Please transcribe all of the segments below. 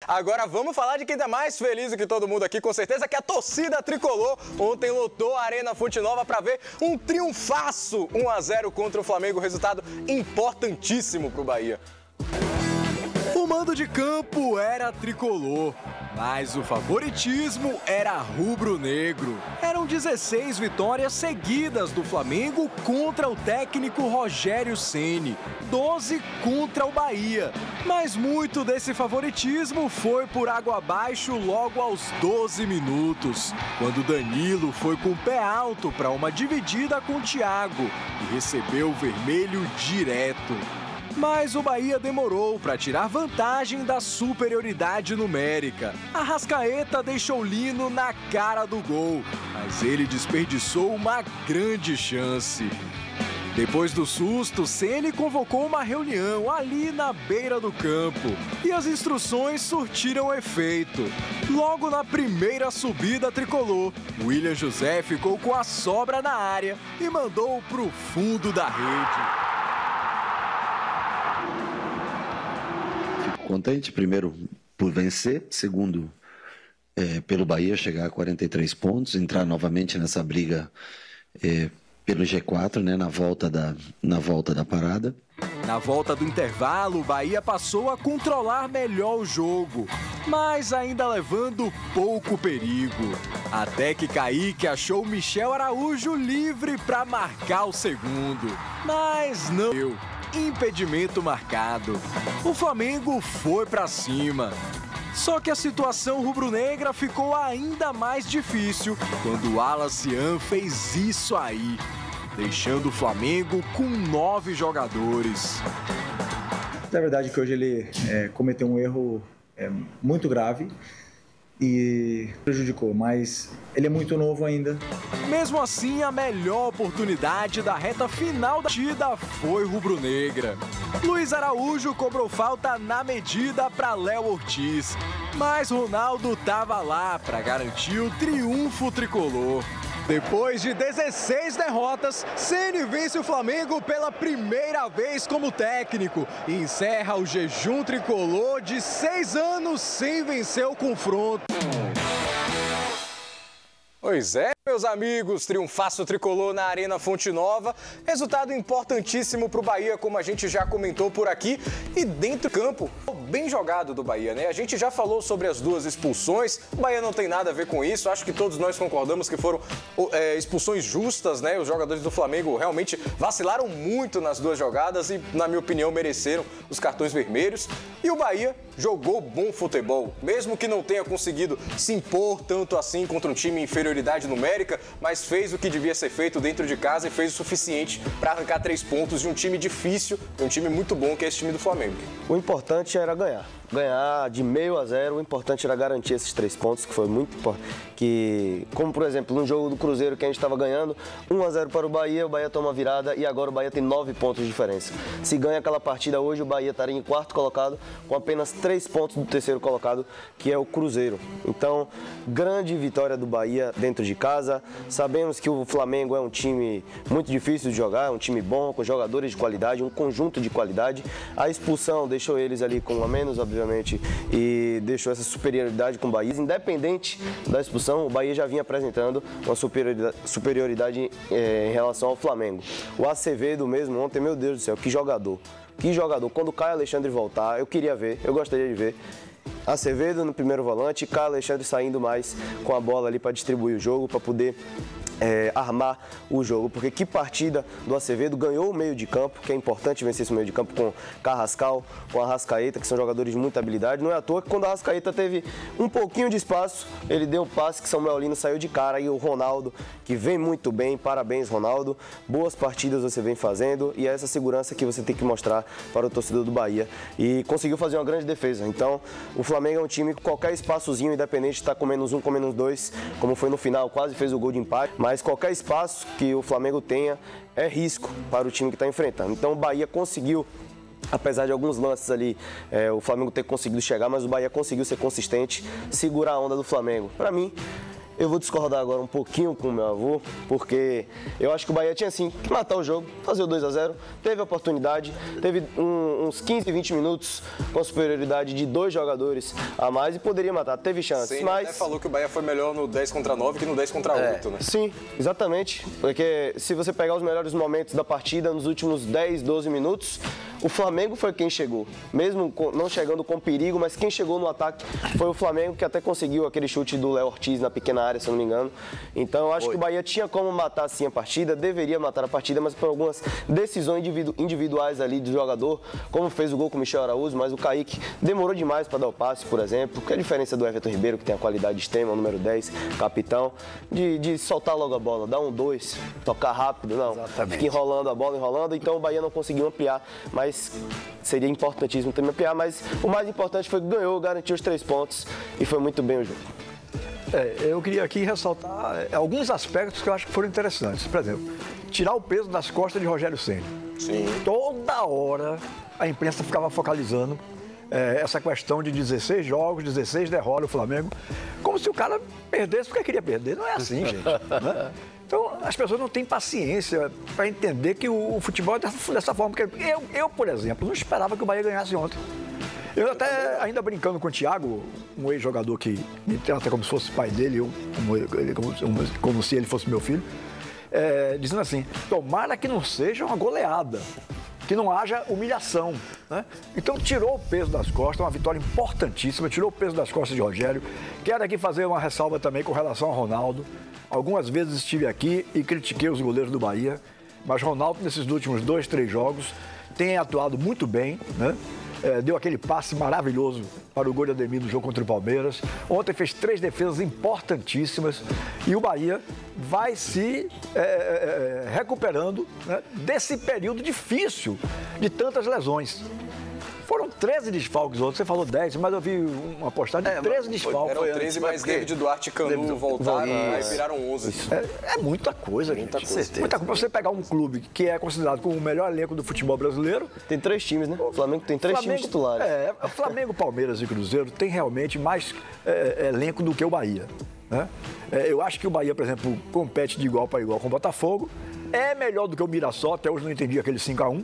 Agora vamos falar de quem tá mais feliz do que todo mundo aqui, com certeza, que a torcida tricolor ontem lotou a Arena Fonte Nova para ver um triunfaço 1-0 contra o Flamengo, resultado importantíssimo para o Bahia. O mando de campo era tricolor, mas o favoritismo era rubro-negro. Eram 16 vitórias seguidas do Flamengo contra o técnico Rogério Ceni, 12 contra o Bahia. Mas muito desse favoritismo foi por água abaixo logo aos 12 minutos, quando Danilo foi com o pé alto para uma dividida com o Thiago e recebeu o vermelho direto. Mas o Bahia demorou para tirar vantagem da superioridade numérica. Arrascaeta deixou Lino na cara do gol, mas ele desperdiçou uma grande chance. Depois do susto, Ceni convocou uma reunião ali na beira do campo e as instruções surtiram efeito. Logo na primeira subida tricolor, William José ficou com a sobra na área e mandou para o fundo da rede. Contente, primeiro, por vencer, segundo, pelo Bahia chegar a 43 pontos, entrar novamente nessa briga pelo G4, né, na volta da parada. Na volta do intervalo, o Bahia passou a controlar melhor o jogo, mas ainda levando pouco perigo. Até que Kaique achou Michel Araújo livre para marcar o segundo, mas não deu. Impedimento marcado. O Flamengo foi para cima. Só que a situação rubro-negra ficou ainda mais difícil quando o Wallace Yan fez isso aí, deixando o Flamengo com 9 jogadores. É verdade que hoje ele cometeu um erro muito grave e prejudicou, mas ele é muito novo ainda. Mesmo assim, a melhor oportunidade da reta final da partida foi rubro-negra. Luiz Araújo cobrou falta na medida para Léo Ortiz, mas Ronaldo estava lá para garantir o triunfo tricolor. Depois de 16 derrotas, Ceni vence o Flamengo pela primeira vez como técnico e encerra o jejum tricolor de 6 anos sem vencer o confronto. Pois é, meus amigos, triunfaço tricolor na Arena Fonte Nova, resultado importantíssimo para o Bahia, como a gente já comentou por aqui, e dentro do campo, bem jogado do Bahia, né? A gente já falou sobre as duas expulsões, o Bahia não tem nada a ver com isso, acho que todos nós concordamos que foram expulsões justas, né? Os jogadores do Flamengo realmente vacilaram muito nas duas jogadas e, na minha opinião, mereceram os cartões vermelhos. E o Bahia jogou bom futebol, mesmo que não tenha conseguido se impor tanto assim contra um time em inferioridade numérica, mas fez o que devia ser feito dentro de casa e fez o suficiente para arrancar 3 pontos de um time difícil, de um time muito bom que é esse time do Flamengo. O importante era ganhar de 0-0, o importante era garantir esses 3 pontos, que foi muito importante. Como, por exemplo, no jogo do Cruzeiro que a gente estava ganhando, 1-0 para o Bahia toma virada e agora o Bahia tem 9 pontos de diferença. Se ganha aquela partida hoje, o Bahia estaria em 4º colocado, com apenas 3 pontos do 3º colocado, que é o Cruzeiro. Então, grande vitória do Bahia dentro de casa. Sabemos que o Flamengo é um time muito difícil de jogar, é um time bom, com jogadores de qualidade, um conjunto de qualidade. A expulsão deixou eles ali com a menos, obviamente, e deixou essa superioridade com o Bahia. Independente da expulsão, o Bahia já vinha apresentando uma superioridade em relação ao Flamengo. O Acevedo mesmo ontem, meu Deus do céu, que jogador. Que jogador. Quando o Caio Alexandre voltar, eu queria ver, eu gostaria de ver. Acevedo no primeiro volante, Caio Alexandre saindo mais com a bola ali para distribuir o jogo, para poder armar o jogo, porque que partida do Acevedo, ganhou o meio de campo, que é importante vencer esse meio de campo com Carrascal, com Arrascaeta, que são jogadores de muita habilidade. Não é à toa que quando a Arrascaeta teve um pouquinho de espaço, ele deu um passe que Samuel Lino saiu de cara, e o Ronaldo, que vem muito bem, parabéns Ronaldo, boas partidas você vem fazendo, e é essa segurança que você tem que mostrar para o torcedor do Bahia, e conseguiu fazer uma grande defesa. Então, o Flamengo é um time que qualquer espaçozinho, independente de estar com -1, com -2, como foi no final, quase fez o gol de empate, mas qualquer espaço que o Flamengo tenha é risco para o time que está enfrentando. Então o Bahia conseguiu, apesar de alguns lances ali, o Flamengo ter conseguido chegar, mas o Bahia conseguiu ser consistente, segurar a onda do Flamengo. Para mim, Eu vou discordar agora um pouquinho com o meu avô, porque eu acho que o Bahia tinha sim que matar o jogo, fazer o 2-0, teve oportunidade, teve uns 15, 20 minutos com a superioridade de 2 jogadores a mais e poderia matar, teve chances, Sim, mas... até falou que o Bahia foi melhor no 10 contra 9 que no 10 contra 8, né? Sim, exatamente, porque se você pegar os melhores momentos da partida nos últimos 10, 12 minutos, o Flamengo foi quem chegou, mesmo não chegando com perigo, mas quem chegou no ataque foi o Flamengo, que até conseguiu aquele chute do Léo Ortiz na pequena área, se eu não me engano. Então eu acho que o Bahia tinha como matar sim a partida, deveria matar a partida, mas por algumas decisões individuais ali do jogador, como fez o gol com o Michel Araújo, mas o Kaique demorou demais para dar o passe, por exemplo, que é a diferença do Everton Ribeiro, que tem a qualidade extrema, o número 10, capitão, de soltar logo a bola, dar 1-2, tocar rápido, não. Exatamente. Fica enrolando a bola, enrolando, então o Bahia não conseguiu ampliar, mas seria importantíssimo também ampliar, mas o mais importante foi que ganhou, garantiu os 3 pontos e foi muito bem o jogo. Eu queria aqui ressaltar alguns aspectos que eu acho que foram interessantes. Por exemplo, tirar o peso das costas de Rogério Ceni. Sim. Toda hora a imprensa ficava focalizando essa questão de 16 jogos, 16 derrotas do Flamengo, como se o cara perdesse porque queria perder. Não é assim, gente. Né? Então, as pessoas não têm paciência para entender que o futebol é dessa forma. Porque eu, por exemplo, não esperava que o Bahia ganhasse ontem. Eu até, ainda brincando com o Thiago, um ex-jogador que me trata como se fosse pai dele, como se ele fosse meu filho, dizendo assim, tomara que não seja uma goleada, que não haja humilhação. Né? Então, tirou o peso das costas, uma vitória importantíssima, tirou o peso das costas de Rogério. Quero aqui fazer uma ressalva também com relação ao Ronaldo. Algumas vezes estive aqui e critiquei os goleiros do Bahia, mas Ronaldo, nesses últimos 2, 3 jogos, tem atuado muito bem, né? Deu aquele passe maravilhoso para o gol de Ademir no jogo contra o Palmeiras. Ontem fez 3 defesas importantíssimas e o Bahia vai se recuperando, né, desse período difícil de tantas lesões. Foram 13 desfalques ontem, você falou 10, mas eu vi uma postagem de 13 desfalques. Eram 13, mas David Duarte e Canu voltaram, aí viraram 11. É muita coisa, muita gente. coisa. Muita coisa. Você pegar um clube que é considerado como o melhor elenco do futebol brasileiro... Tem 3 times, né? O Flamengo tem 3 times titulares. Flamengo, Palmeiras e Cruzeiro tem realmente mais elenco do que o Bahia. Né? Eu acho que o Bahia, por exemplo, compete de igual para igual com o Botafogo. É melhor do que o Mirassol, até hoje não entendi aquele 5-1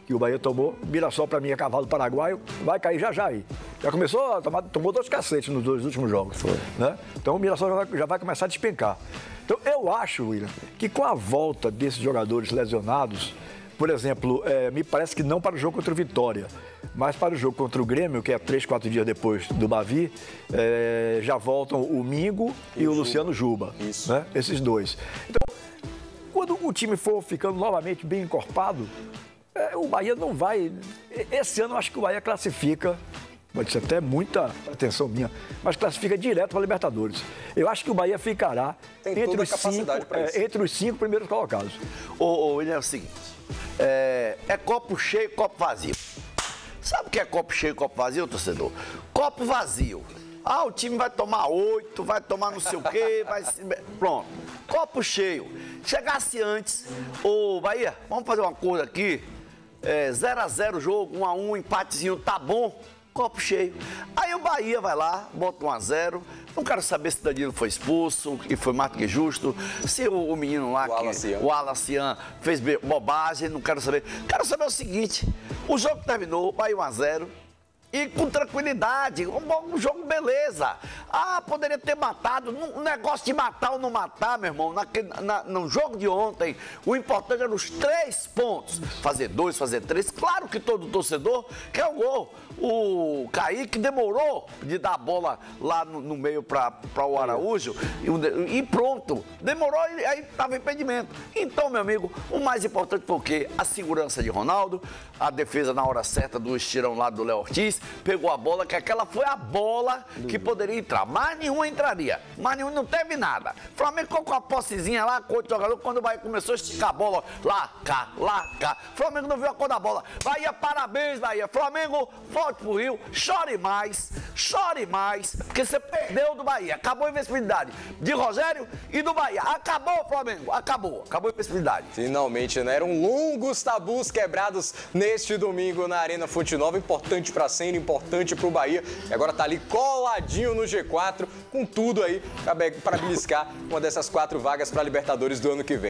que o Bahia tomou. Mirassol, para mim, é cavalo paraguaio, vai cair já aí. Já começou a tomou 2 cacetes nos 2 últimos jogos. Né? Então o Mirassol já vai começar a despencar. Então eu acho, William, que com a volta desses jogadores lesionados, por exemplo, me parece que não para o jogo contra o Vitória, mas para o jogo contra o Grêmio, que é 3, 4 dias depois do Bavi, já voltam o Mingo e o Luciano Juba. Isso. Né? Esses 2. Então, quando o time for ficando novamente bem encorpado, o Bahia não vai... Esse ano eu acho que o Bahia classifica, pode ser até muita atenção minha, mas classifica direto para a Libertadores. Eu acho que o Bahia ficará entre os 5 primeiros colocados. William, é o seguinte, é copo cheio, copo vazio. Sabe o que é copo cheio, copo vazio, torcedor? Copo vazio. O time vai tomar 8, vai tomar não sei o quê, pronto. Copo cheio. Chegasse antes, Bahia, vamos fazer uma coisa aqui, 0-0 o jogo, 1-1, empatezinho, tá bom? Copo cheio. Aí o Bahia vai lá, bota 1-0. Não quero saber se Danilo foi expulso, que foi mais do que justo. Se o menino lá, o Alacian, fez bobagem, não quero saber. Quero saber o seguinte: o jogo terminou, Bahia 1-0. E com tranquilidade, um jogo beleza. Poderia ter matado, um negócio de matar ou não matar, meu irmão, no jogo de ontem, o importante era os 3 pontos. Fazer 2, fazer 3, claro que todo torcedor quer o gol. O Kaique demorou de dar a bola lá no meio para o Araújo e pronto, demorou e aí estava impedimento. Então, meu amigo, o mais importante foi o quê? A segurança de Ronaldo, a defesa na hora certa do estirão lá do Léo Ortiz, pegou a bola, que aquela foi a bola que poderia entrar. Mais nenhuma entraria. Mais nenhum, não teve nada. O Flamengo ficou com a possezinha lá, com o jogador, quando o Bahia começou a esticar a bola, lá, cá. O Flamengo não viu a cor da bola. Bahia, parabéns, Bahia. Flamengo, volte pro Rio, chore mais, porque você perdeu do Bahia. Acabou a invencibilidade de Rogério e do Bahia. Acabou, Flamengo, acabou a invencibilidade. Finalmente, né? Eram longos tabus quebrados neste domingo na Arena Fonte Nova. Importante pra Ceni, importante pro Bahia. E agora tá ali coladinho no G4. com tudo aí para beliscar uma dessas 4 vagas para a Libertadores do ano que vem.